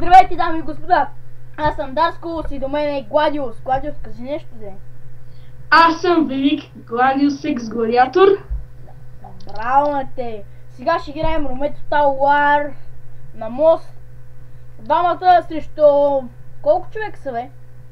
Здравейте, дами и господа! Аз съм Даскос и до мен е Гладиус. Гладиус, кажи нещо, де. Аз съм велик Гладиус Екс Гладиатор. Браво на те! Сега ще играем Roommate Total War на мост. Двамата срещу... Колко човека са, бе?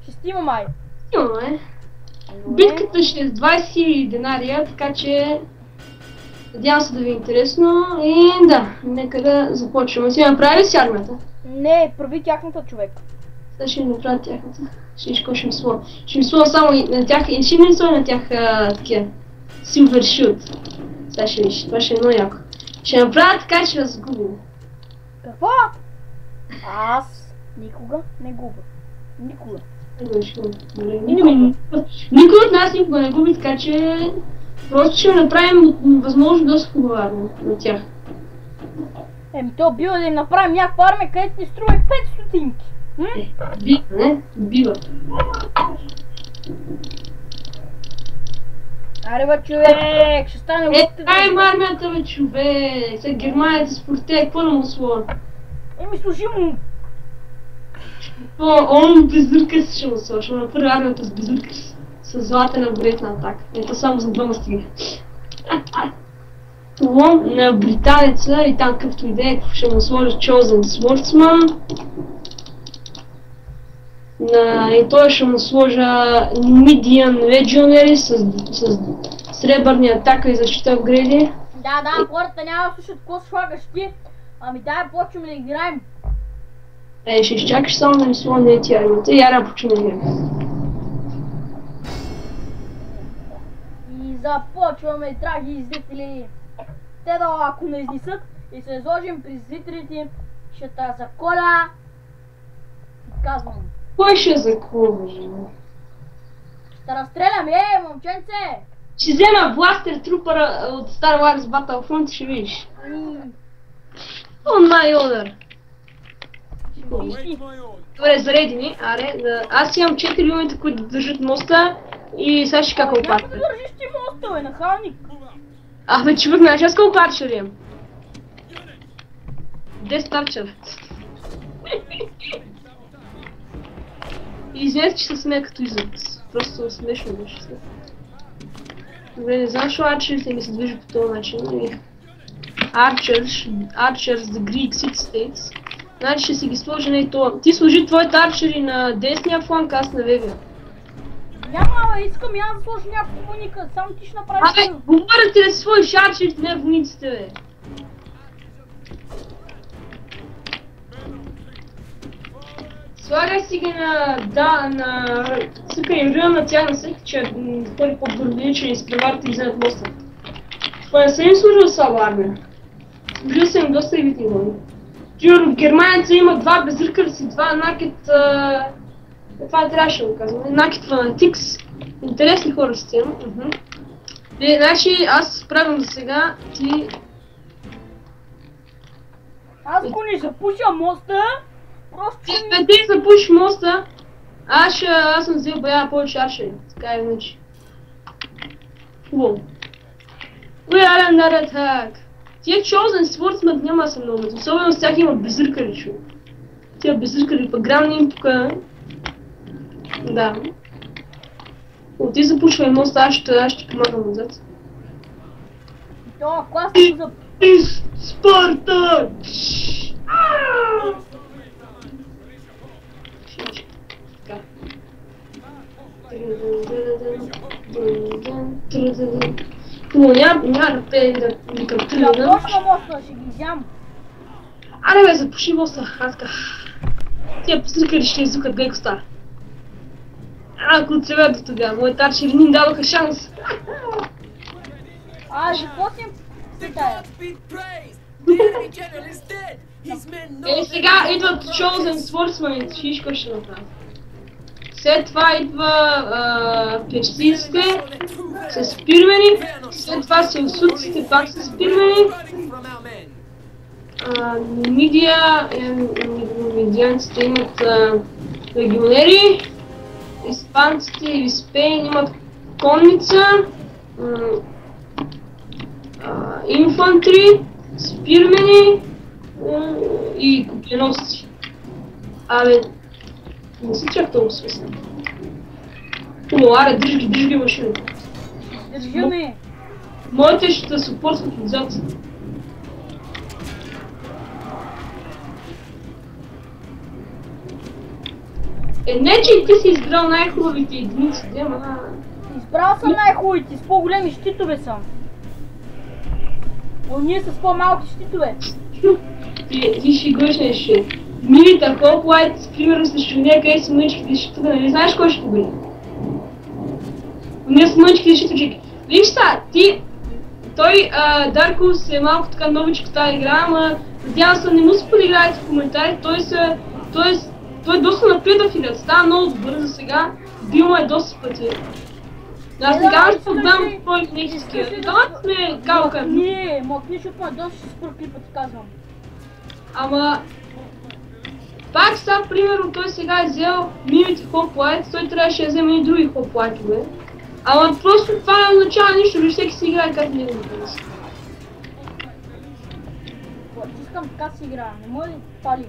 Шестима май. Имаме. Битката ще е с 20 000 динария, така че... Надявам се да ви е интересно и да, нека да започваме. Си направи ли си армията? Не, прави тяхната човек. Сега ще ми направя тяхната. Ще ще ми сложа. Ще ми сложа само на тях и ще ми сложа на тях такива. Silver Shield. Сега ще виж, това ще е много яко. Ще направя така, че да сгубим. Какво? Аз никога не губя. Никога. Никой от нас никога не губи, така че просто ще направим възможно доста хубава на тях. Еми то бива да им направим някаква армия, където ни струва 5 стотинки. Бива, не? Бива. Аре бе човек, ще стане лъпте. Дай армията бе човек, сега Германията според те, какво да му слова? Еми служи му. Он бездърка ще му слова, ще му направи армията с бездърка с златена бретна атака. Ето само за двама стига. Това на британеца и там какъвто идея ще му сложа Chosen Swordsman. И той ще му сложа Median Legionary с сребърни атака и защита в греди. Да, хората няма да слушат какво слагаш ти. Ами дай почваме да играем. Ще изчакаш само да ми слона тия армията и ара почваме да играем. И започваме, драги зрители. Те да ако не изнесат и се изложим при зрителите, ще те заколя. Казвам. Кой ще закова, жена? Ще разстрелям, момченце! Ще взема бластер трупъра от Star Wars Battlefront и ще видиш. On my order. Добре, зареди ми. Аре, аз имам 4 юнита, които държат моста и сега ще каква опарчер. Няма да държиш ти моста, бе, нахалник. Бе, човек, знаеш аз колко арчер имам? 10 арчер. Извинете, че се смея като израз. Просто смешно беше след. Добре, не знам, защо арчерите ми се движат по този начин. Archers, the Greek Six States. Значи ще си ги сложи на това. Ти сложи твоите арчери на десния фланг, аз на левия. Няма, искам я да сложи някакво войника, само ти ще направиш... Говоря ти да си сложиш арчерите, не войниците, бе. Слагай си ги на цъка и ръна на тях на всеки, че първи по-бървили, че ни изпреварят и вземат моста. Това не съм им служил слаба армия. Служил съм им доста елитни войни. Тио, германеца има два безръкалици, два накет... Това трябваше да го казвам. Накет фанатикс. Интересни хора с тема. Значи аз правим за сега, ти... Аз ако не запуша моста, просто... Ти запушиш моста, аз съм взел бая повече аршери, така и иначе. Хубаво. We are under attack. Тия Chosen Swordsman няма да са много, особено с тях има безръкали, човек. Тия безръкали, пък грамни им тук. Да. Ти запушвай моста, аз ще помагам отзад. Това класно за... Спарта! Няма да пее да викам трилина. Започва моста, ще ги изям. Аре бе, запуши моста, Атка. Тия пострикали ще иззукат гейкоста. Ако от сега до тогава, моите арчери ни дадоха шанс. Започнем с тая. Сега идват Chosen Swordsman, ще виж какво ще направя. След това идва пещиците с спирмени, след това селсуците пак с спирмени. Медианците имат легионери, испанците или Спейн имат конница, инфантри, спирмени и копиеносци. Абе, не си чак толкова смислен. Хубаво, аре, дръж ги машината. Държи ми. Моите ще се опорстват отзад. Не, че и ти си избрал най-хубавите единици, ама... Избрал съм най-хубавите, с по-големи щитове съм. Но ние с по-малки щитове. Ти шегуваш нещо. Милита, Хоплайт, примерно срещу нея, къде си мъничките щитове, нали знаеш кой ще победи? Ние с мъничките щитове. Виж са, той, Даркус е малко така новичко в тази игра, ама надявам се не му се подиграете в коментарите, той е доста напред в играта, става много добър за сега, бил му е доста пъти. Аз не казвам, че поддам твоите нехиски, това сме калка. Не, мокни, защото ме доста ще спор клипа ти казвам. Ама... Пак са, примерно, той сега е взел мимите хоплайт, той трябваше да вземе и други хоплайтове. Ама просто това не означава нищо, виж всеки си играе как не го харесва. Искам така си играя, не може да пали.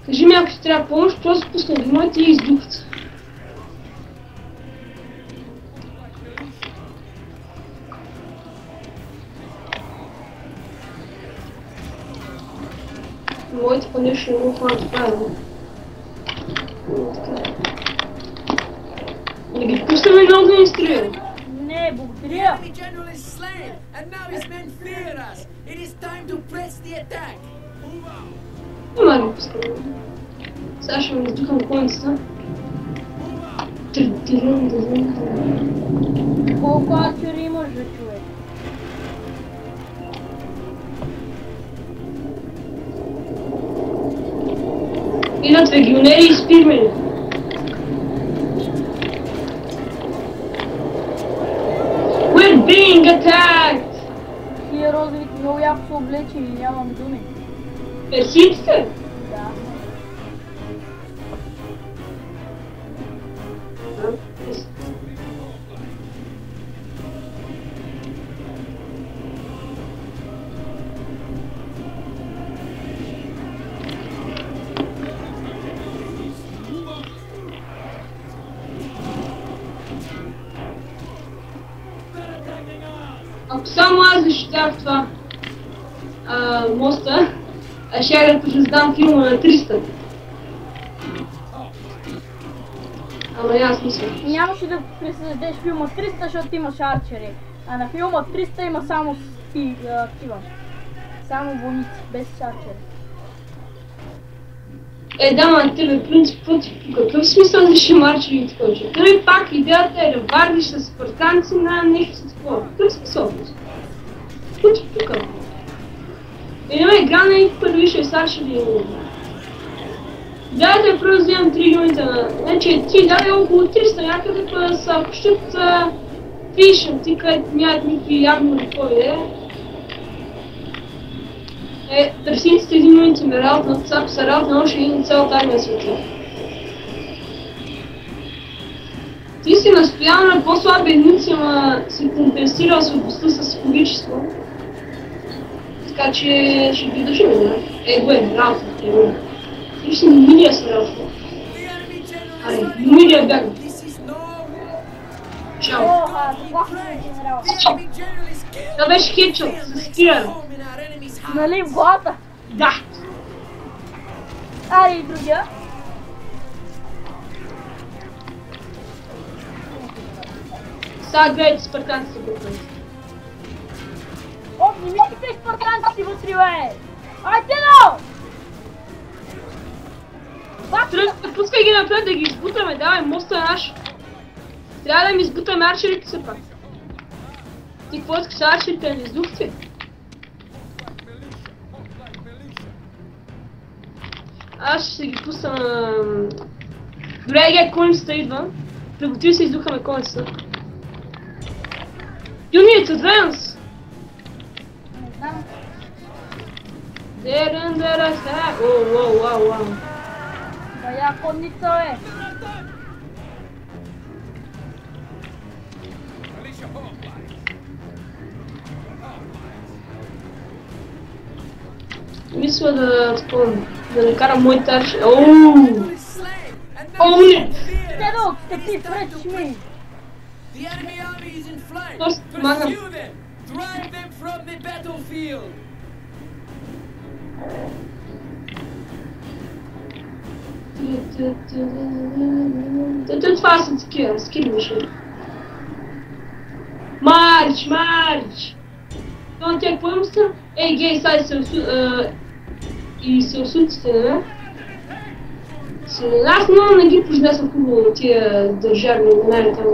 Кажи ми, ако ти трябва помощ, просто пусна внимателно и издухат. Моите поне ще не го хванат правилно. Да ги пуснем много да ни стреля. Не, благодаря. Няма да ги пускаме. Сега ще ме издухам концата. Колко арчери имаш, бе, човек? Идат легионери и спирмени. We're being attacked! Тия розовите много яко са облечени, нямам думи. Персидите? Да. Ако само аз защитях това моста, ще да пресъздам филма на 300. Ама няма смисъл. Нямаше да пресъздадеш филма 300, защото имаш арчери. А на филма 300 има само такива. Само войници, без арчери. Да, ма тебе, принцип, какъв смисъл да ще марчери и такова? Той пак идеята е да вардиш с спартанци на нещо с такова. Какъв смисъл? Какво ти тука? Няма игра на един първи ще сарчери и идеята е първо да вземем 3 юнита на... Значи ти даде около 300 някъде, па са пощът фишъм, ти където нямат никакви явно такова търсинците един момент им е работа, ако са работа на още един цялата армия света. Ти си настоял на по-слаби единици, ама си компенсирал слабостта с количество. Така че ще ги държим, да? Го е, работа, го. Виж си Нумидия са работа. Аре, Нумидия бяга. Чао. Това беше хедшот с тиран. Нали в главата? Да! Аре и другия. Сега гледайте спартанците вътре. О, не мислите спартанците вътре, бе! Айде, но! Пускай ги напред да ги избутаме, давай, моста е наш. Трябва да ми избутаме арчерите все пак. Ти какво искаш арчерите да не издухте? Аз ще ги пусна на... Добре, сега конницата идва. Приготви се, издухаме конницата. Unit Advance! Не знам. Оу. Бая конница, бе! Мисля да не карам мой тарш. Оу, не! Дедо, стъпи, пречиш ми! The enemy army is in flight. Просто помагам. Pursue them. Drive them from the battlefield. Това са такива, скидваше. Марч, марч! Но тя какво им са? Ей, гей, сай се осуците, не? Аз много не ги произнесвам хубаво на тия държавни именари там.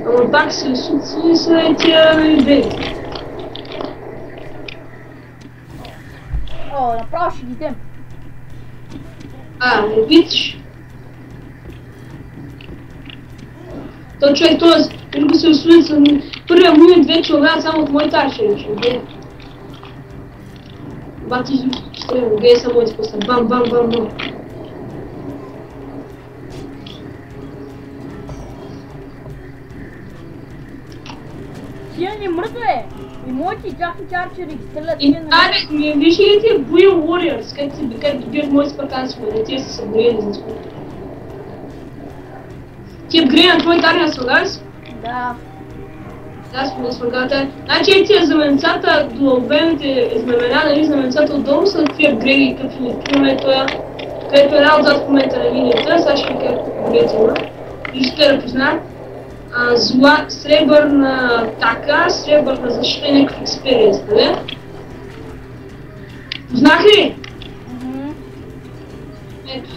Ама пак се осуци и са тия идеи. О, направо ще ги идем. Не видиш? То човек, т.е. го се осуица, първия момент вече умрят само от моите аршери, гей. Бати излюбствено, гей са моите споста, бам, бам, бам, бам. Тия ни мръдве! И моите и тяхните арчери ги стрелят И тия на... виж ли тия Build Warriors, където бият моите спартанци, не тия са съборени за това. Тия грени на твоите армия слагали си? Да. Да, сме слагате. Значи тия знаменцата, доловените знамена, нали, знаменцата отдолу са такива греги, където е една отзад в момента на линията, сега ще ви кажа колко греги има. Вижте да познаят. Сребърна атака, сребърна защита и някакъв експириенс, нали? Познах ли? Ето.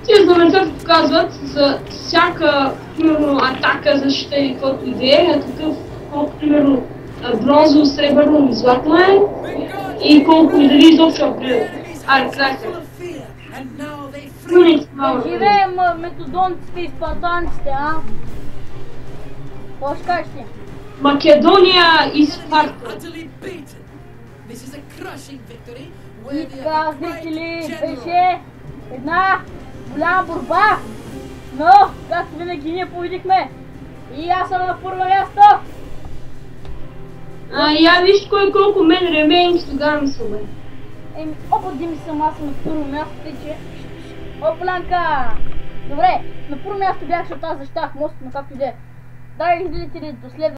Тия знаменцата показват за всяка, примерно, атака, защита или каквото идея, на такъв, колко, примерно, бронзово, сребърно или златно е и колко и дали изобщо апгрейд. Крайка. Живеем методонците и спартанците, а? Какво ще кажеш ти? Македония и Спарта. И така, зрители, беше една голяма борба, но, както винаги ние победихме. И аз съм на първо място. Я виж кой колко мен ремейнки тогава ми са, бе. Опади ми съм, аз съм на първо място, тъй че... Оплянка! Добре, на първо място бях, защото аз защитах мост, но както и да е. Драги зрители, до следващия.